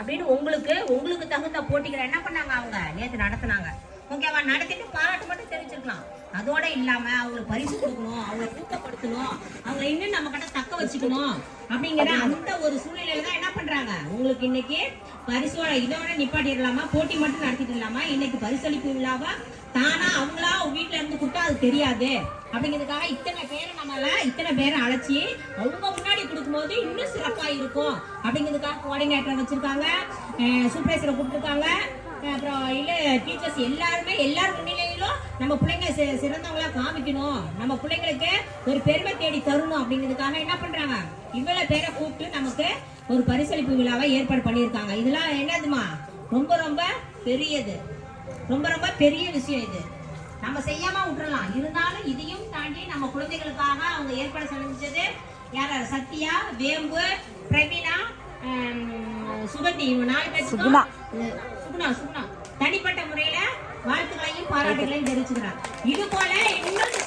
அப்படின்னு உங்களுக்கு தகுந்த போட்டிகளை என்ன பண்ணாங்க அவங்க நேற்று நடத்தினாங்க. ஓகேவா? நடத்திட்டு பாராட்டு மட்டும் தெரிவிச்சிருக்கலாம். அதோட இல்லாம அவங்களுக்கு பரிசு கொடுக்கணும், அவங்களை ஊக்கப்படுத்தணும், அவங்களை இன்னும் நம்ம கிட்ட தக்க வச்சுக்கணும் அப்படிங்கிற அந்த ஒரு சூழ்நிலையில தான் என்ன பண்றாங்க, உங்களுக்கு இன்னைக்கு பரிசோட இதோட நிப்பாட்டிடலாமா, போட்டி மட்டும் நடத்திட்டு இல்லாம இன்னைக்கு பரிசளிப்பு விழாவா தானா அவங்களா வீட்டுல இருந்து கொடுத்தா அது தெரியாது அப்படிங்கிறதுக்காக இத்தனை பேரை அழைச்சி அவங்க முன்னாடி கொடுக்கும்போது இன்னும் சிறப்பா இருக்கும் அப்படிங்கிறதுக்காக கோஆர்டினேட்டர் வச்சிருக்காங்க, சூப்பர்வைசரை கொடுத்துருக்காங்க. அப்புறம் இல்ல டீச்சர்ஸ் எல்லாரும் முன்னிலையிலும் நம்ம பிள்ளைங்க சிறந்தவங்களா காமிக்கணும், நம்ம பிள்ளைங்களுக்கு ஒரு பெருமை தேடி தரணும் அப்படிங்கிறதுக்காக என்ன பண்றாங்க, இவ்வளவு பேரை கூப்பிட்டு நமக்கு ஒரு பரிசளிப்பு விழாவை ஏற்பாடு பண்ணியிருக்காங்க. இதெல்லாம் என்னதுமா ரொம்ப ரொம்ப பெரியது, ரொம்ப ரொம்ப பெரிய விஷயம். இது நம்ம செய்யாம விட்டுறலாம், இருந்தாலும் இதையும் தாண்டி நம்ம குழந்தைகளுக்காக அவங்க ஏற்பாடு செஞ்சது யார, சத்யா, வேம்பு, பிரவீனா, சுகந்தி, 4 பேருக்கு சுகுணா தனிப்பட்ட முறையில வாழ்த்துக்களையும் பாராட்டுகளையும் தெரிவிச்சுக்கிறாங்க. இது போல இன்னும்